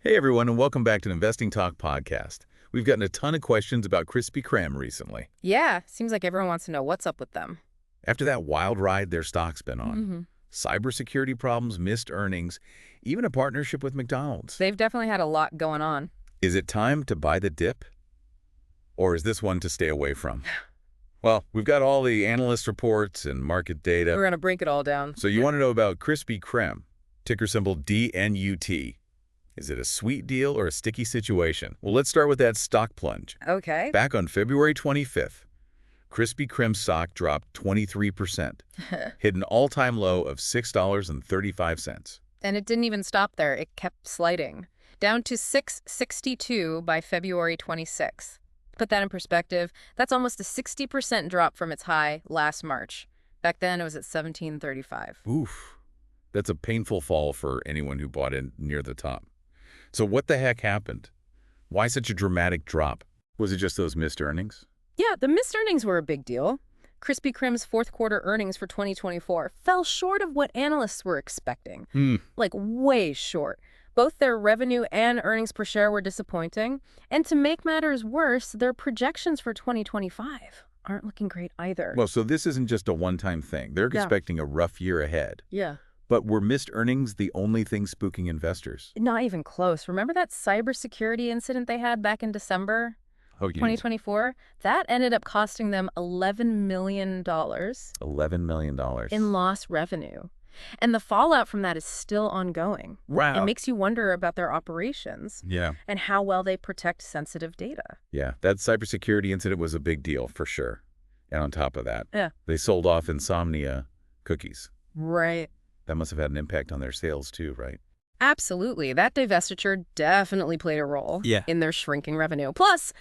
Hey everyone, and welcome back to the Investing Talk podcast. We've gotten a ton of questions about Krispy Kreme recently. Yeah, seems like everyone wants to know what's up with them. After that wild ride their stock's been on, cybersecurity problems, missed earnings, even a partnership with McDonald's. They've definitely had a lot going on. Is it time to buy the dip? Or is this one to stay away from? Well, we've got all the analyst reports and market data. We're going to break it all down. So you want to know about Krispy Kreme, ticker symbol DNUT. Is it a sweet deal or a sticky situation? Well, let's start with that stock plunge. Okay. Back on February 25th, Krispy Kreme stock dropped 23%, hit an all-time low of $6.35. And it didn't even stop there. It kept sliding, down to $6.62 by February 26th. Put that in perspective, that's almost a 60% drop from its high last March. Back then, it was at $17.35. Oof. That's a painful fall for anyone who bought in near the top. So what the heck happened? Why such a dramatic drop? Was it just those missed earnings? Yeah, the missed earnings were a big deal. Krispy Kreme's fourth quarter earnings for 2024 fell short of what analysts were expecting. Like, way short. Both their revenue and earnings per share were disappointing. And to make matters worse, their projections for 2025 aren't looking great either. Well, so this isn't just a one-time thing. They're expecting a rough year ahead. Yeah. But were missed earnings the only thing spooking investors? Not even close. Remember that cybersecurity incident they had back in December 2024? That ended up costing them $11 million. $11 million. In lost revenue. And the fallout from that is still ongoing. Wow. It makes you wonder about their operations. Yeah. And how well they protect sensitive data. Yeah, that cybersecurity incident was a big deal for sure. And on top of that, Yeah. they sold off Insomnia Cookies. Right. That must have had an impact on their sales too, right? Absolutely. That divestiture definitely played a role in their shrinking revenue. Plus,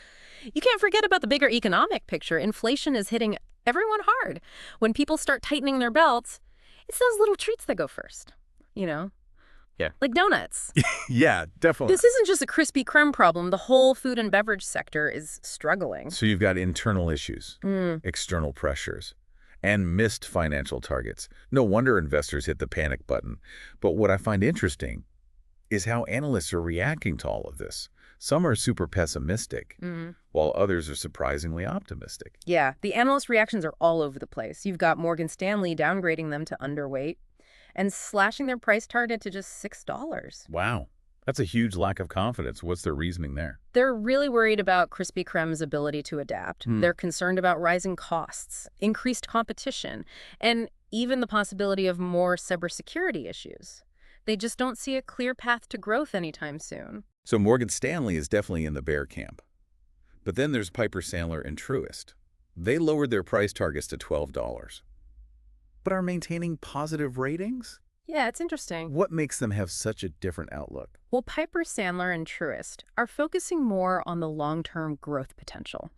you can't forget about the bigger economic picture. Inflation is hitting everyone hard. When people start tightening their belts, it's those little treats that go first, you know? Yeah. Like donuts. Yeah, definitely. This isn't just a Krispy Kreme problem. The whole food and beverage sector is struggling. So you've got internal issues, external pressures, and missed financial targets. No wonder investors hit the panic button. But what I find interesting is how analysts are reacting to all of this. Some are super pessimistic, while others are surprisingly optimistic. Yeah, the analyst reactions are all over the place. You've got Morgan Stanley downgrading them to underweight and slashing their price target to just $6. Wow. That's a huge lack of confidence. What's their reasoning there? They're really worried about Krispy Kreme's ability to adapt. They're concerned about rising costs, increased competition, and even the possibility of more cybersecurity issues. They just don't see a clear path to growth anytime soon. So Morgan Stanley is definitely in the bear camp. But then there's Piper Sandler and Truist. They lowered their price targets to $12, but are maintaining positive ratings? Yeah, it's interesting. What makes them have such a different outlook? Well, Piper Sandler and Truist are focusing more on the long-term growth potential.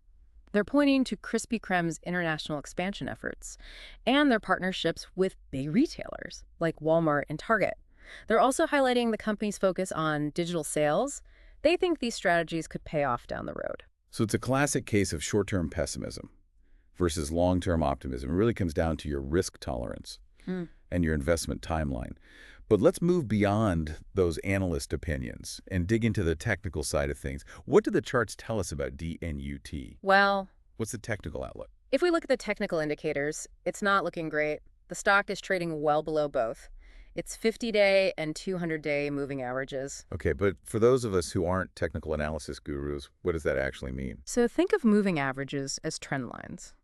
They're pointing to Krispy Kreme's international expansion efforts and their partnerships with big retailers like Walmart and Target. They're also highlighting the company's focus on digital sales. They think these strategies could pay off down the road. So it's a classic case of short-term pessimism versus long-term optimism. It really comes down to your risk tolerance and your investment timeline. But let's move beyond those analyst opinions and dig into the technical side of things. What do the charts tell us about DNUT? Well, What's the technical outlook? if we look at the technical indicators, it's not looking great. The stock is trading well below both. It's 50-day and 200-day moving averages. Okay, but for those of us who aren't technical analysis gurus, what does that actually mean? So think of moving averages as trend lines.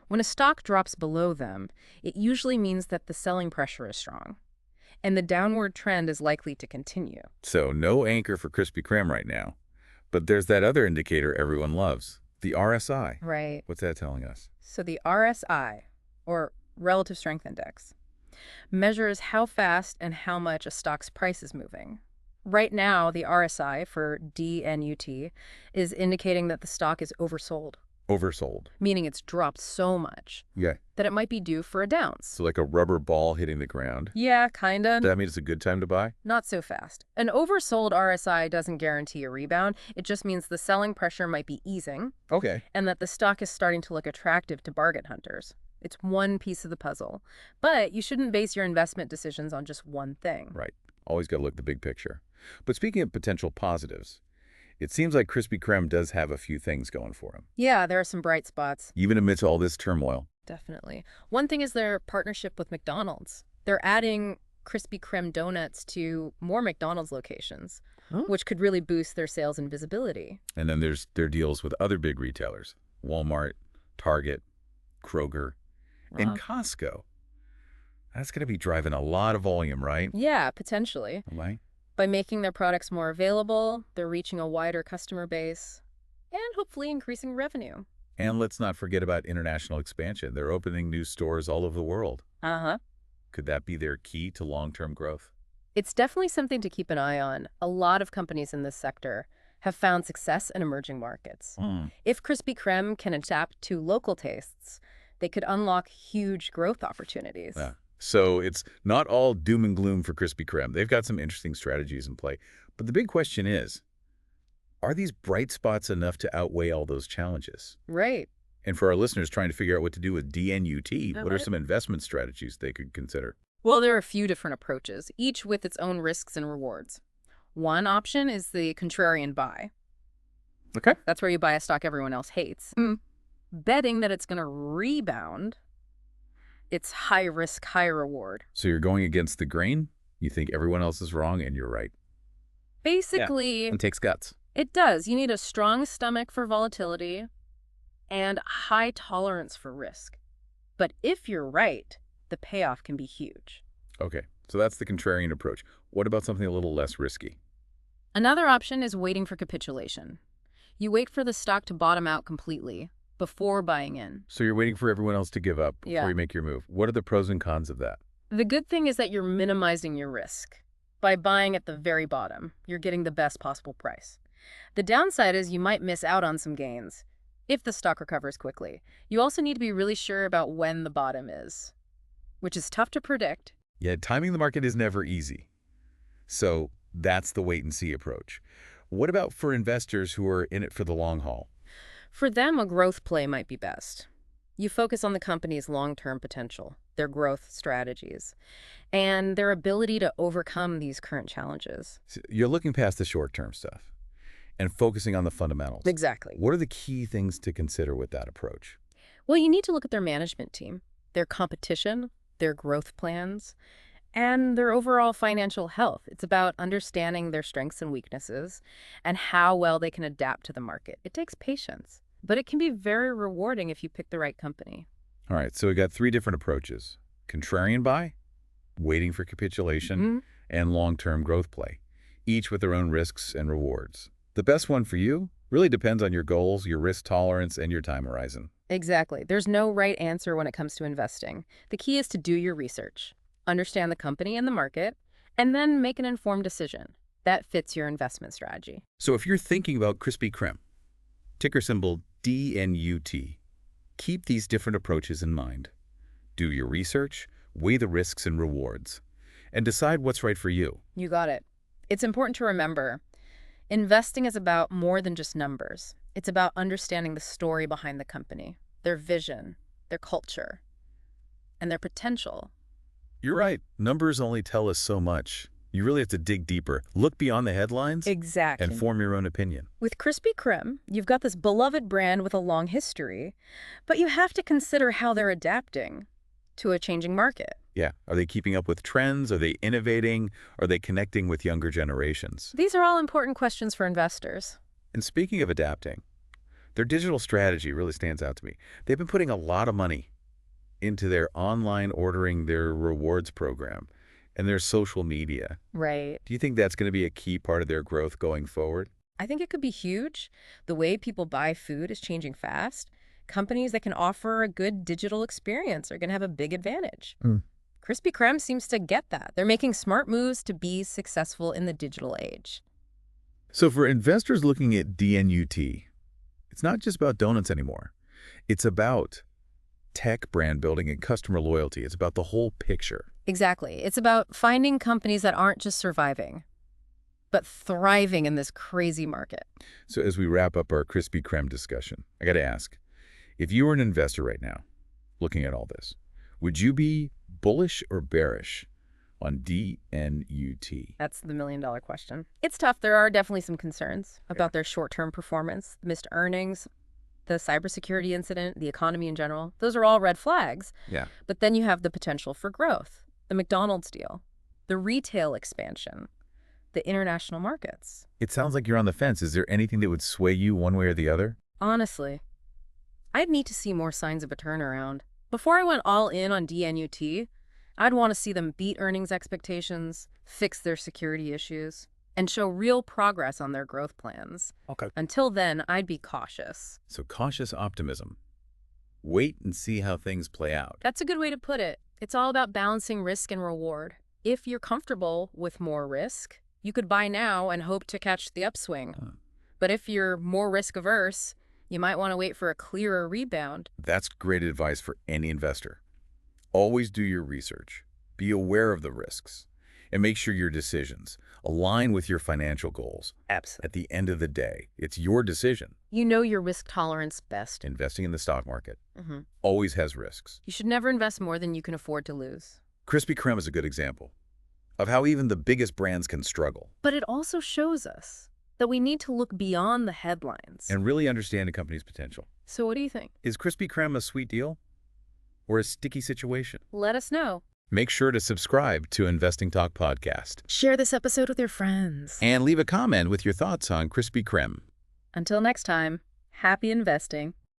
When a stock drops below them, it usually means that the selling pressure is strong, and the downward trend is likely to continue. So no anchor for Krispy Kreme right now. But there's that other indicator everyone loves, the RSI. Right. What's that telling us? So the RSI, or Relative Strength Index, measures how fast and how much a stock's price is moving. Right now, the RSI for DNUT is indicating that the stock is oversold. Oversold. Meaning it's dropped so much Yeah. that it might be due for a bounce. So like a rubber ball hitting the ground. Yeah, kinda. Does that mean it's a good time to buy? Not so fast. An oversold RSI doesn't guarantee a rebound. It just means the selling pressure might be easing Okay. and that the stock is starting to look attractive to bargain hunters. It's one piece of the puzzle. But you shouldn't base your investment decisions on just one thing. Right. Always got to look at the big picture. But speaking of potential positives, it seems like Krispy Kreme does have a few things going for them, Yeah, there are some bright spots. even amidst all this turmoil. Definitely. One thing is their partnership with McDonald's. They're adding Krispy Kreme donuts to more McDonald's locations, Huh? which could really boost their sales and visibility. And then there's their deals with other big retailers, Walmart, Target, Kroger, and Wow. Costco. That's going to be driving a lot of volume, right? Yeah, potentially. Right? By making their products more available, they're reaching a wider customer base and hopefully increasing revenue. And let's not forget about international expansion. They're opening new stores all over the world. Uh-huh. Could that be their key to long-term growth? It's definitely something to keep an eye on. A lot of companies in this sector have found success in emerging markets. If Krispy Kreme can adapt to local tastes, they could unlock huge growth opportunities. Yeah. So it's not all doom and gloom for Krispy Kreme. They've got some interesting strategies in play. But the big question is, are these bright spots enough to outweigh all those challenges? Right. And for our listeners trying to figure out what to do with DNUT, what are right. some investment strategies they could consider? Well, there are a few different approaches, each with its own risks and rewards. One option is the contrarian buy. Okay. That's where you buy a stock everyone else hates, betting that it's going to rebound. It's high risk, high reward. So you're going against the grain? You think everyone else is wrong and you're right. Basically, It takes guts. it does. You need a strong stomach for volatility and high tolerance for risk. But if you're right, the payoff can be huge. Okay. So that's the contrarian approach. What about something a little less risky? Another option is waiting for capitulation. You wait for the stock to bottom out completely before buying in. So you're waiting for everyone else to give up before Yeah. you make your move. What are the pros and cons of that? The good thing is that you're minimizing your risk. By buying at the very bottom, you're getting the best possible price. The downside is you might miss out on some gains if the stock recovers quickly. You also need to be really sure about when the bottom is, which is tough to predict. Yeah, timing the market is never easy. So that's the wait and see approach. What about for investors who are in it for the long haul? For them, a growth play might be best. You focus on the company's long-term potential, their growth strategies, and their ability to overcome these current challenges. So you're looking past the short-term stuff and focusing on the fundamentals. Exactly. What are the key things to consider with that approach? Well, you need to look at their management team, their competition, their growth plans, and their overall financial health. It's about understanding their strengths and weaknesses and how well they can adapt to the market. It takes patience, but it can be very rewarding if you pick the right company. All right, so we got three different approaches. Contrarian buy, waiting for capitulation, and long-term growth play, each with their own risks and rewards. The best one for you really depends on your goals, your risk tolerance, and your time horizon. Exactly. There's no right answer when it comes to investing. The key is to do your research, understand the company and the market, and then make an informed decision that fits your investment strategy. So if you're thinking about Krispy Kreme, ticker symbol DNUT, keep these different approaches in mind. Do your research, weigh the risks and rewards, and decide what's right for you. You got it. It's important to remember, investing is about more than just numbers. It's about understanding the story behind the company, their vision, their culture, and their potential. You're right. Numbers only tell us so much. You really have to dig deeper, look beyond the headlines, Exactly. and form your own opinion. With Krispy Kreme, you've got this beloved brand with a long history, but you have to consider how they're adapting to a changing market. Yeah. Are they keeping up with trends? Are they innovating? Are they connecting with younger generations? These are all important questions for investors. And speaking of adapting, their digital strategy really stands out to me. They've been putting a lot of money into their online ordering, their rewards program, and their social media. Right. Do you think that's going to be a key part of their growth going forward? I think it could be huge. The way people buy food is changing fast. Companies that can offer a good digital experience are going to have a big advantage. Krispy Kreme seems to get that. They're making smart moves to be successful in the digital age. So for investors looking at DNUT, it's not just about donuts anymore. It's about tech brand building and customer loyalty. It's about the whole picture. Exactly. It's about finding companies that aren't just surviving, but thriving in this crazy market. So as we wrap up our Krispy Kreme discussion, I got to ask, if you were an investor right now looking at all this, would you be bullish or bearish on DNUT. That's the million-dollar question. It's tough. There are definitely some concerns about their short-term performance, missed earnings, the cybersecurity incident, the economy in general. Those are all red flags. Yeah. But then you have the potential for growth, the McDonald's deal, the retail expansion, the international markets. It sounds like you're on the fence. Is there anything that would sway you one way or the other? Honestly, I'd need to see more signs of a turnaround. Before I went all in on DNUT, I'd want to see them beat earnings expectations, fix their security issues, and show real progress on their growth plans. Okay. Until then, I'd be cautious. So cautious optimism. Wait and see how things play out. That's a good way to put it. It's all about balancing risk and reward. If you're comfortable with more risk, you could buy now and hope to catch the upswing. But if you're more risk-averse, you might want to wait for a clearer rebound. That's great advice for any investor. Always do your research. Be aware of the risks. And make sure your decisions align with your financial goals. Absolutely. At the end of the day, it's your decision. You know your risk tolerance best. Investing in the stock market always has risks. You should never invest more than you can afford to lose. Krispy Kreme is a good example of how even the biggest brands can struggle. But it also shows us that we need to look beyond the headlines. And really understand a company's potential. So what do you think? Is Krispy Kreme a sweet deal or a sticky situation? Let us know. Make sure to subscribe to Investing Talk Podcast. Share this episode with your friends. And leave a comment with your thoughts on Krispy Kreme. Until next time, happy investing.